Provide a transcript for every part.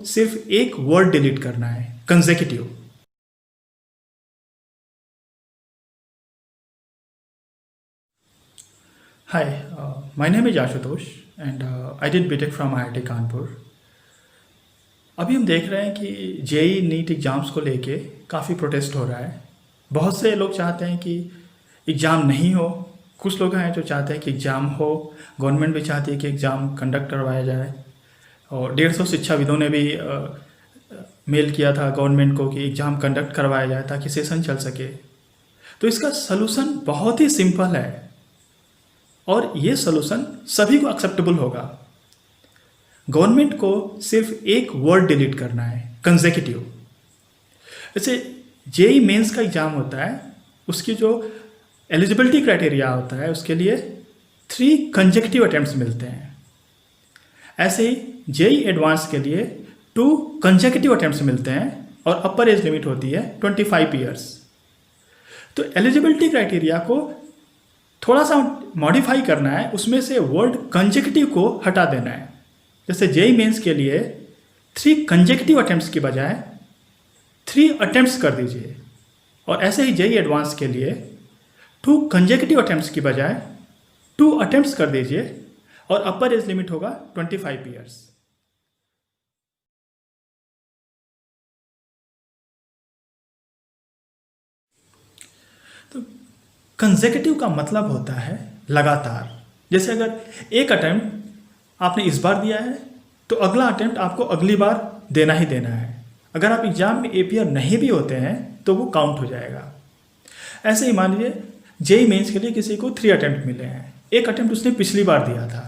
सिर्फ एक word delete करना है consecutive. Hi, my name is Ashutosh and I did BTech from IIT Kanpur. अभी हम देख रहे हैं कि जेई नीट एग्ज़ाम्स को लेके काफ़ी प्रोटेस्ट हो रहा है। बहुत से लोग चाहते हैं कि एग्ज़ाम नहीं हो, कुछ लोग हैं जो चाहते हैं कि एग्ज़ाम हो, गवर्नमेंट भी चाहती है कि एग्ज़ाम कंडक्ट करवाया जाए और 150 शिक्षाविदों ने भी मेल किया था गवर्नमेंट को कि एग्ज़ाम कंडक्ट करवाया जाए ताकि सेशन चल सके। तो इसका सलूशन बहुत ही सिंपल है और ये सलूशन सभी को एक्सेप्टेबल होगा। गवर्नमेंट को सिर्फ एक वर्ड डिलीट करना है कंसेक्यूटिव। जैसे जेई मेंस का एग्ज़ाम होता है, उसकी जो एलिजिबिलिटी क्राइटेरिया होता है उसके लिए 3 कंसेक्यूटिव अटेम्प्ट्स मिलते हैं। ऐसे ही जेई एडवांस के लिए 2 कंसेक्यूटिव अटेम्प्ट्स मिलते हैं और अपर एज लिमिट होती है 25 ईयर्स। तो एलिजिबिलिटी क्राइटेरिया को थोड़ा सा मॉडिफाई करना है, उसमें से वर्ड कंसेक्यूटिव को हटा देना है। जैसे जेई मेंस के लिए 3 कंसेक्यूटिव अटेम्प्ट्स की बजाय 3 अटेम्प्ट्स कर दीजिए और ऐसे ही जेई एडवांस के लिए 2 कंसेक्यूटिव अटेम्प्ट्स की बजाय 2 अटेम्प्ट्स कर दीजिए और अपर एज लिमिट होगा 25 ईयर्स। तो कंसेक्यूटिव का मतलब होता है लगातार। जैसे अगर एक अटेम्प्ट आपने इस बार दिया है तो अगला अटेम्प्ट आपको अगली बार देना ही देना है। अगर आप एग्ज़ाम में अपीयर नहीं भी होते हैं तो वो काउंट हो जाएगा। ऐसे ही मान लीजिए जेई मेंस के लिए किसी को 3 अटेम्प्ट मिले हैं, एक अटेम्प्ट उसने पिछली बार दिया था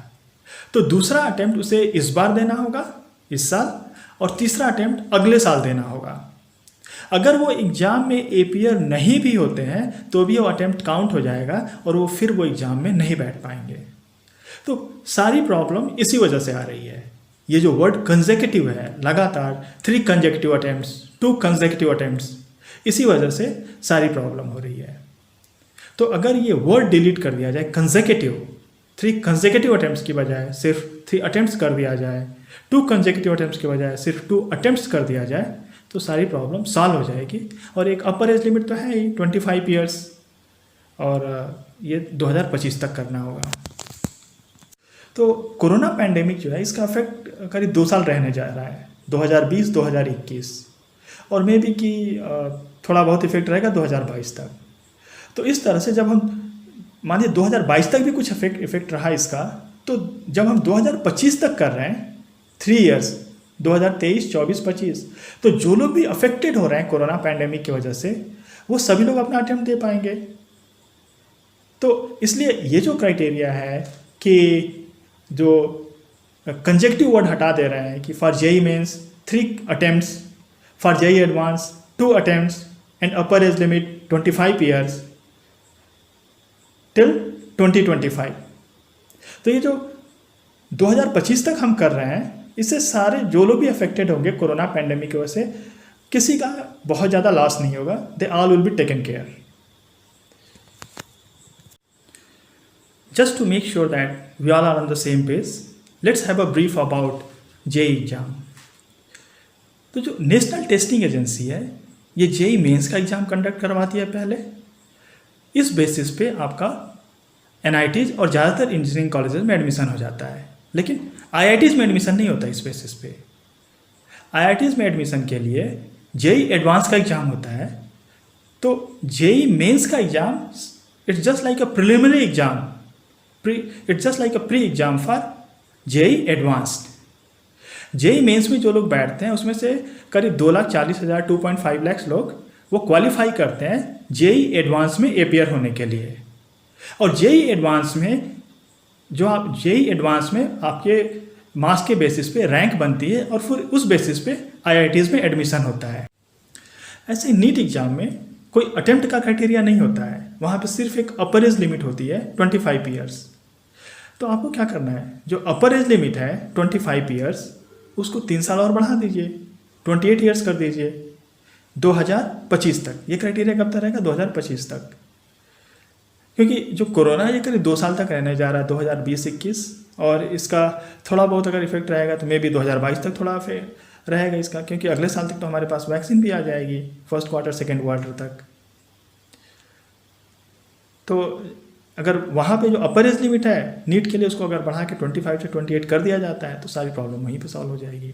तो दूसरा अटेम्प्ट उसे इस बार देना होगा इस साल और तीसरा अटेम्प्ट अगले साल देना होगा। अगर वो एग्ज़ाम में अपीयर नहीं भी होते हैं तो भी वो अटेम्प्ट काउंट हो जाएगा और वो फिर वो एग्ज़ाम में नहीं बैठ पाएंगे। तो सारी प्रॉब्लम इसी वजह से आ रही है। ये जो वर्ड कंसेक्यूटिव है, लगातार 3 कंसेक्यूटिव अटेम्प्ट्स, 2 कंसेक्यूटिव अटेम्प्ट्स, इसी वजह से सारी प्रॉब्लम हो रही है। तो अगर ये वर्ड डिलीट कर दिया जाए कंसेक्यूटिव, 3 कंसेक्यूटिव अटेम्प्ट्स की बजाय सिर्फ 3 अटेम्प्ट्स कर दिया जाए, 2 कंसेक्यूटिव अटेम्प्ट्स की बजाय सिर्फ 2 अटेम्प्ट्स कर दिया जाए तो सारी प्रॉब्लम सॉल्व हो जाएगी। और एक अपर एज लिमिट तो है ही 25 ईयर्स और ये 2025 तक करना होगा। तो कोरोना पैंडेमिक जो है इसका इफेक्ट करीब 2 साल रहने जा रहा है, 2020-2021 और मे बी कि थोड़ा बहुत इफेक्ट रहेगा 2022 तक। तो इस तरह से जब हम मानिए 2022 तक भी कुछ इफेक्ट रहा इसका, तो जब हम 2025 तक कर रहे हैं 3 ईयर्स 2023, 24, 25, तो जो लोग भी अफेक्टेड हो रहे हैं कोरोना पैंडेमिक की वजह से वो सभी लोग अपना अटेम्प्ट दे पाएंगे। तो इसलिए ये जो क्राइटेरिया है कि जो कंसेक्यूटिव वर्ड हटा दे रहे हैं कि for JEE Mains 3 attempts, for JEE advance 2 attempts and upper age limit 25 years till 2025। तो ये जो 2025 तक हम कर रहे हैं इससे सारे जो लोग भी अफेक्टेड होंगे कोरोना पैंडेमिक की वजह से किसी का बहुत ज़्यादा लॉस नहीं होगा। They all will be taken care. Just to make sure that we all are on the same page, let's have a brief about JEE exam. तो जो नेशनल टेस्टिंग एजेंसी है ये जेई मेंस का exam conduct करवाती है पहले। इस basis पे आपका एनआईटीज़ और ज़्यादातर इंजीनियरिंग कॉलेजेस में एडमिशन हो जाता है, लेकिन आईआईटीज़ में एडमिशन नहीं होता इस बेसिस पे। आईआईटीज़ में एडमिशन के लिए जेई एडवांस का एग्ज़ाम होता है। तो जेई मेंस का exam it's just like a preliminary exam, it's just like a pre-exam for JEE advanced. JEE Mains में जो लोग बैठते हैं उसमें से करीब 2,40,000 2.5 लाख लोग वो क्वालिफाई करते हैं जेई एडवांस में अपीयर होने के लिए। और जेई एडवांस में जो आप जेई एडवांस में आपके मार्क्स के बेसिस पे रैंक बनती है और फिर उस बेसिस पे आईआईटीज़ में एडमिशन होता है। ऐसे नीट एग्ज़ाम में कोई अटेम्प्ट का क्राइटेरिया नहीं होता है, वहाँ पे सिर्फ एक अपर एज लिमिट होती है 25 ईयर्स। तो आपको क्या करना है, जो अपर एज लिमिट है 25 ईयर्स उसको 3 साल और बढ़ा दीजिए, 28 ईयर्स कर दीजिए 2025 तक। ये क्राइटेरिया कब तक रहेगा? 2025 तक, क्योंकि जो कोरोना ये करीब 2 साल तक रहने जा रहा है 2020-21 और इसका थोड़ा बहुत अगर इफेक्ट रहेगा तो मे बी 2022 तक थोड़ा रहेगा इसका, क्योंकि अगले साल तक तो हमारे पास वैक्सीन भी आ जाएगी, फर्स्ट क्वार्टर सेकेंड क्वार्टर तक। तो अगर वहाँ पे जो अपर एज लिमिट है नीट के लिए, उसको अगर बढ़ा के 25 से 28 कर दिया जाता है तो सारी प्रॉब्लम वहीं पे सॉल्व हो जाएगी।